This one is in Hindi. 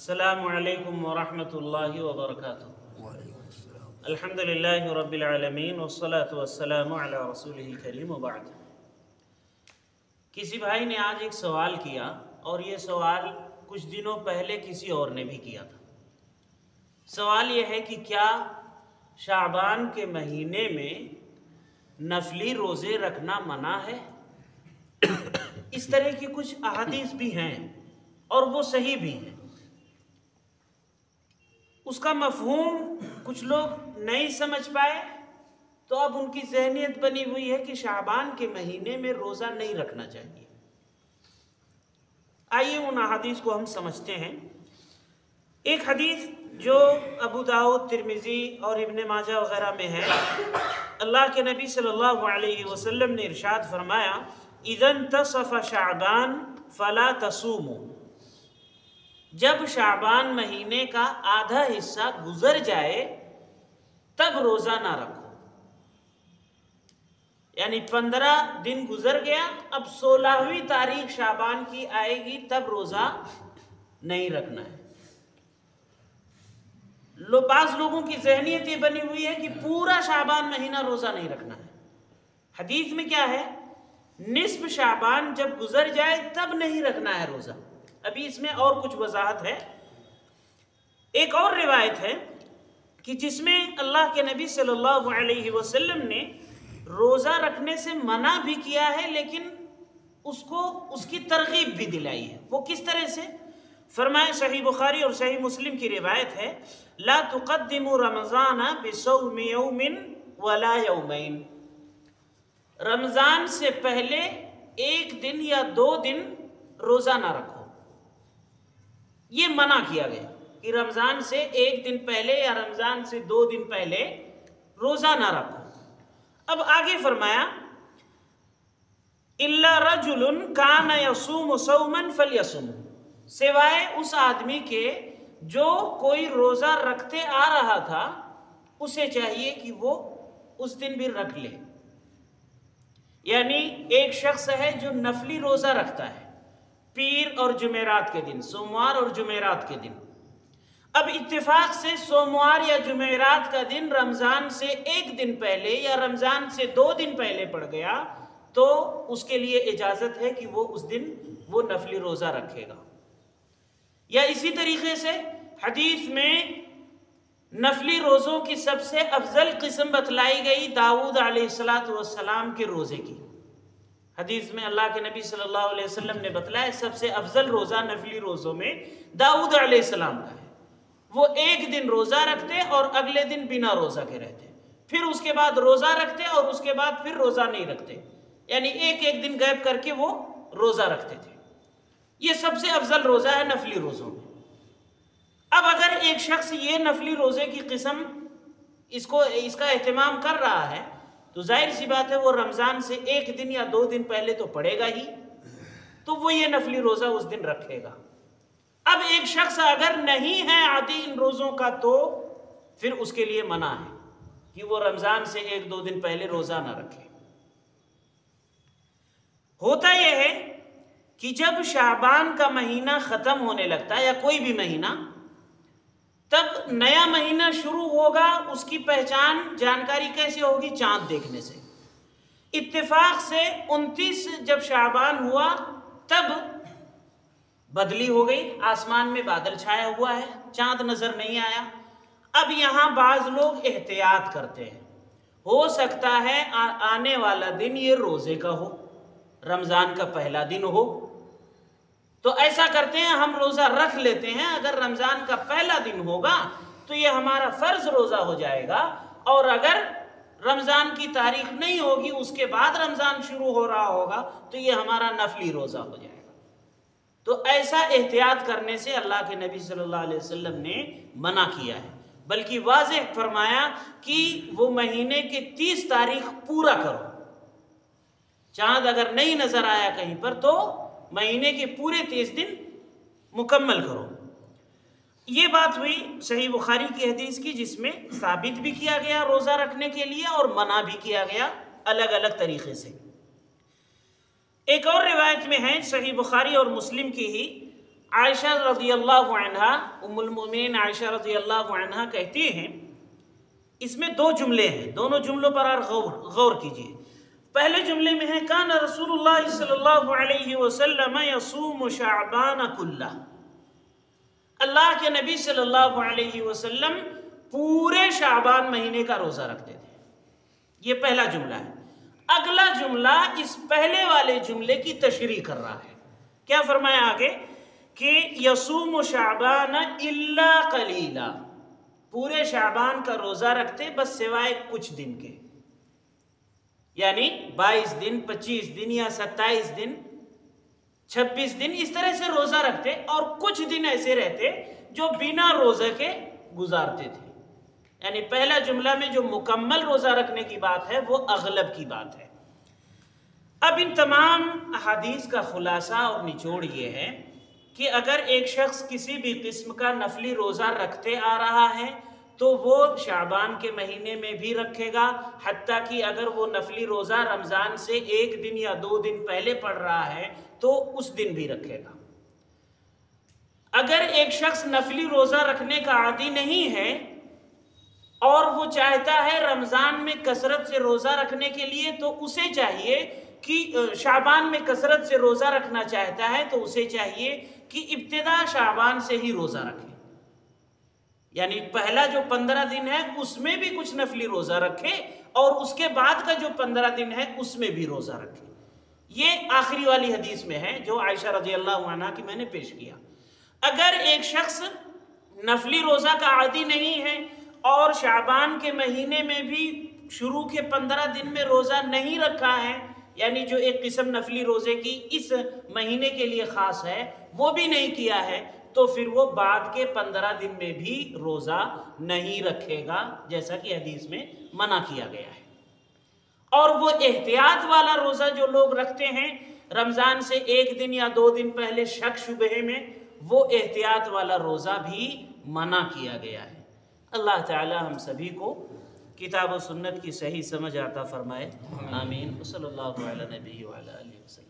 अस्सलामु अलैकुम वरहमतुल्लाहि वबरकातुहू। अल्हम्दुलिल्लाहि रब्बिल आलमीन वस्सलातु वस्सलामु अला रसूलिहिल करीम व बाद। किसी भाई ने आज एक सवाल किया और ये सवाल कुछ दिनों पहले किसी और ने भी किया था। सवाल ये है कि क्या शाबान के महीने में नफली रोज़े रखना मना है? इस तरह की कुछ अहादीस भी हैं और वो सही भी हैं। उसका मफ़हूम कुछ लोग नहीं समझ पाए तो अब उनकी ज़हनियत बनी हुई है कि शाबान के महीने में रोज़ा नहीं रखना चाहिए। आइए उन अहादीस को हम समझते हैं। एक हदीस जो अबू दाऊद, तिरमिज़ी और इब्न माजा वगैरह में है, अल्लाह के नबी सल्लल्लाहु अलैहि वसल्लम ने इरशाद फरमाया, इज़न तसफ़ शाबान फ़ला तसूमू, जब शाबान महीने का आधा हिस्सा गुजर जाए तब रोज़ा ना रखो। यानी 15 दिन गुजर गया, अब 16वीं तारीख शाबान की आएगी तब रोज़ा नहीं रखना है। बाज़ लोगों की ज़हनियत ये बनी हुई है कि पूरा शाबान महीना रोज़ा नहीं रखना है। हदीस में क्या है? निस्फ शाबान जब गुजर जाए तब नहीं रखना है रोज़ा। अभी इसमें और कुछ वजाहत है। एक और रिवायत है कि जिसमें अल्लाह के नबी सल्लल्लाहु अलैहि वसल्लम ने रोज़ा रखने से मना भी किया है, लेकिन उसको उसकी तरगीब भी दिलाई है। वो किस तरह से? फरमाए, सही बुखारी और सही मुस्लिम की रिवायत है, ला तुक़द्दिमू रमज़ाना बिसौमि यौमिन वला यौमैन, रमज़ान से पहले एक दिन या 2 दिन रोज़ा ना रखो। ये मना किया गया कि रमज़ान से एक दिन पहले या रमज़ान से 2 दिन पहले रोज़ा ना रखो। अब आगे फरमाया, इल्ला रजुलुन कान यसूमु सौमन फलयसुम, सिवाय उस आदमी के जो कोई रोज़ा रखते आ रहा था, उसे चाहिए कि वो उस दिन भी रख ले। यानी एक शख्स है जो नफली रोज़ा रखता है पीर और जुमेरात के दिन, सोमवार और जुमेरात के दिन। अब इत्तेफाक से सोमवार या जुमेरात का दिन रमज़ान से एक दिन पहले या रमज़ान से 2 दिन पहले पड़ गया तो उसके लिए इजाज़त है कि वो उस दिन वो नफली रोज़ा रखेगा। या इसी तरीके से हदीस में नफली रोज़ों की सबसे अफजल किस्म बतलाई गई दाऊद अलैहिस्सलातु वस्सलाम के रोज़े की। हदीस में अल्लाह के नबी सल्लल्लाहु अलैहि वसल्लम ने बतलाया सबसे अफजल रोज़ा नफली रोज़ों में दाऊद अलैहिस्सलाम का है। वो एक दिन रोज़ा रखते और अगले दिन बिना रोज़ा के रहते, फिर उसके बाद रोज़ा रखते और उसके बाद फिर रोज़ा नहीं रखते, यानी एक एक दिन गैप करके वो रोज़ा रखते थे। ये सबसे अफजल रोज़ा है नफली रोज़ों में। अब अगर एक शख्स ये नफली रोज़े की किस्म इसका एहतमाम कर रहा है तो जाहिर सी बात है वो रमज़ान से एक दिन या 2 दिन पहले तो पड़ेगा ही, तो वो ये नफली रोज़ा उस दिन रखेगा। अब एक शख्स अगर नहीं है आदि इन रोज़ों का तो फिर उसके लिए मना है कि वो रमज़ान से 1-2 दिन पहले रोज़ा ना रखे। होता यह है कि जब शाबान का महीना ख़त्म होने लगता है या कोई भी महीना, तब नया महीना शुरू होगा। उसकी पहचान जानकारी कैसे होगी? चांद देखने से। इत्तेफाक से 29 जब शाबान हुआ तब बदली हो गई, आसमान में बादल छाया हुआ है, चांद नजर नहीं आया। अब यहाँ बाज लोग एहतियात करते हैं, हो सकता है आने वाला दिन ये रोज़े का हो, रमज़ान का पहला दिन हो, तो ऐसा करते हैं हम रोज़ा रख लेते हैं। अगर रमज़ान का पहला दिन होगा तो ये हमारा फ़र्ज रोज़ा हो जाएगा, और अगर रमज़ान की तारीख नहीं होगी, उसके बाद रमज़ान शुरू हो रहा होगा, तो ये हमारा नफली रोज़ा हो जाएगा। तो ऐसा एहतियात करने से अल्लाह के नबी सल्लल्लाहु अलैहि वसल्लम ने मना किया है, बल्कि वाज़ेह फरमाया कि वो महीने की 30 तारीख पूरा करो। चाँद अगर नहीं नज़र आया कहीं पर तो महीने के पूरे 30 दिन मुकम्मल करो। ये बात हुई सही बुखारी की हदीस की, जिसमें साबित भी किया गया रोज़ा रखने के लिए और मना भी किया गया अलग अलग तरीक़े से। एक और रिवायत में है सही बुखारी और मुस्लिम की ही, आयशा रज़ियल्लाहु अन्हा, उम्मुल मोमिनीन आयशा रज़ियल्लाहु अन्हा कहती हैं, इसमें दो जुमले हैं, दोनों जुमलों पर आप गौर कीजिए। पहले जुमले में है कान रसूलुल्लाह सल्लल्लाहु अलैहि वसल्लम यसूम शाबान कुल्ला, अल्लाह के नबी सल्लल्लाहु अलैहि वसल्लम पूरे शाबान महीने का रोज़ा रखते थे। ये पहला जुमला है। अगला जुमला इस पहले वाले जुमले की तशरीह कर रहा है। क्या फरमाया आगे कि यसूम शाबान इल्ला कलीला, पूरे शाबान का रोज़ा रखते बस सिवाय कुछ दिन के, यानी 22 दिन, 25 दिन या 27 दिन, 26 दिन, इस तरह से रोज़ा रखते और कुछ दिन ऐसे रहते जो बिना रोज़े के गुजारते थे। यानी पहला जुमला में जो मुकम्मल रोज़ा रखने की बात है वो अगलब की बात है। अब इन तमाम हदीस का खुलासा और निचोड़ ये है कि अगर एक शख्स किसी भी किस्म का नफली रोज़ा रखते आ रहा है तो वो शाबान के महीने में भी रखेगा, हत्ता कि अगर वो नफली रोज़ा रमज़ान से 1 दिन या 2 दिन पहले पड़ रहा है तो उस दिन भी रखेगा। अगर एक शख्स नफली रोज़ा रखने का आदी नहीं है और वो चाहता है रमज़ान में कसरत से रोज़ा रखने के लिए, तो उसे चाहिए कि शाबान में कसरत से रोज़ा रखना चाहता है तो उसे चाहिए कि इब्तिदा शाबान से ही रोज़ा रखे, यानी पहला जो 15 दिन है उसमें भी कुछ नफली रोज़ा रखे और उसके बाद का जो 15 दिन है उसमें भी रोज़ा रखे। ये आखिरी वाली हदीस में है जो आयशा रज़ियल्लाहु अन्हा की मैंने पेश किया। अगर एक शख्स नफली रोज़ा का आदी नहीं है और शाबान के महीने में भी शुरू के 15 दिन में रोज़ा नहीं रखा है, यानी जो एक किस्म नफली रोज़े की इस महीने के लिए ख़ास है वो भी नहीं किया है, तो फिर वो बाद के 15 दिन में भी रोज़ा नहीं रखेगा, जैसा कि हदीस में मना किया गया है। और वो एहतियात वाला रोज़ा जो लोग रखते हैं रमज़ान से 1 दिन या 2 दिन पहले शक शुबहे में, वो एहतियात वाला रोज़ा भी मना किया गया है। अल्लाह ताला हम सभी को किताब और सुन्नत की सही समझ आता फरमाए। आमीन। सल्लल्लाहु अलैहि वसल्लम।